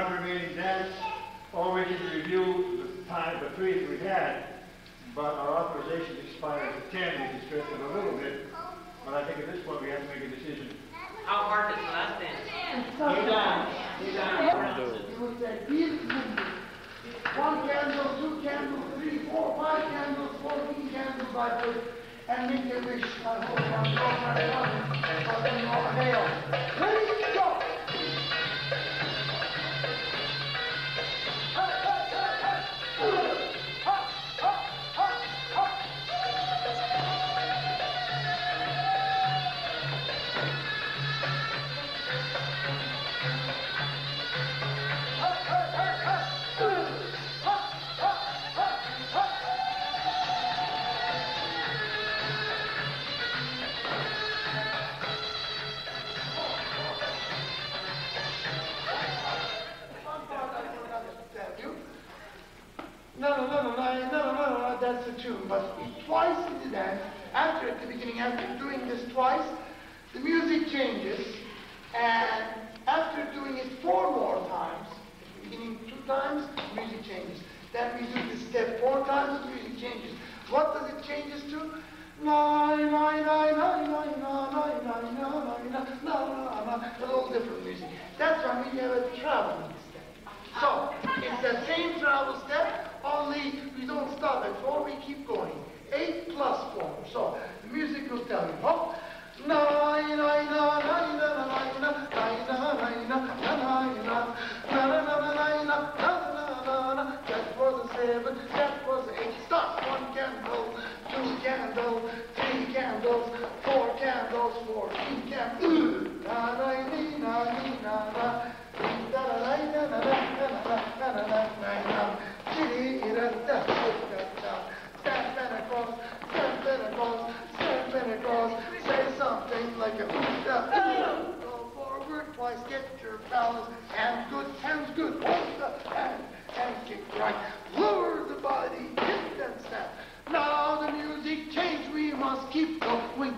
non-remaining dance. All we need to review the time, the three that we had, but our authorization expires at 10. We can stretch it a little bit, but I think at this point we have to make a decision. How hard is the last dance? Lay down. You would say, one candle, two candles, 3, 4, 5 candles, 14 candles by foot, and make your wish. I hope I'm not my one, but then all hail. Ready, go! No, that's the tune. But twice in the dance, after at the beginning, after doing this twice, the music changes, and after doing it 4 more times, at the beginning 2 times, the music changes. Then we do the step 4 times, the music changes. What does it changes to? A little different music. That's why we have a traveling step. So, it's the same travel step, only we don't stop at 4, we keep going. 8 plus 4. So, the music will tell you, oh, that was a 7, that was 8. Stop. 1 candle, 2 candles, 3 candles, 4 candles, 14 candles. Santa Claus, say something like a go forward twice, get your balance, hands good, hold the hand, and kick right, lower the body, hit and snap. Now the music change, we must keep going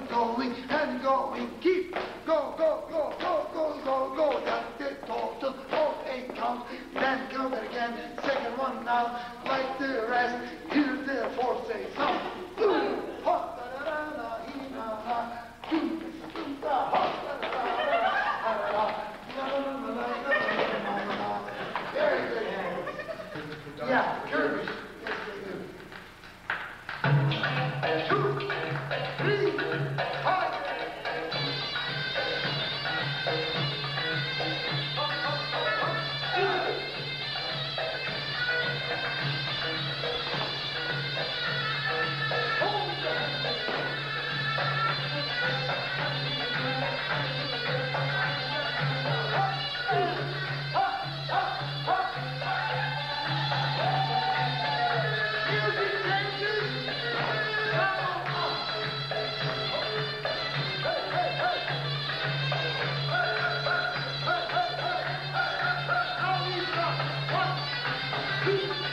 and going, keep, go, that's the total of 8 counts, then come again, second one now, like the rest, hear the fourth say something, very good. Yeah, Kirby. Yes, they do. 2, 3, 5. Peace.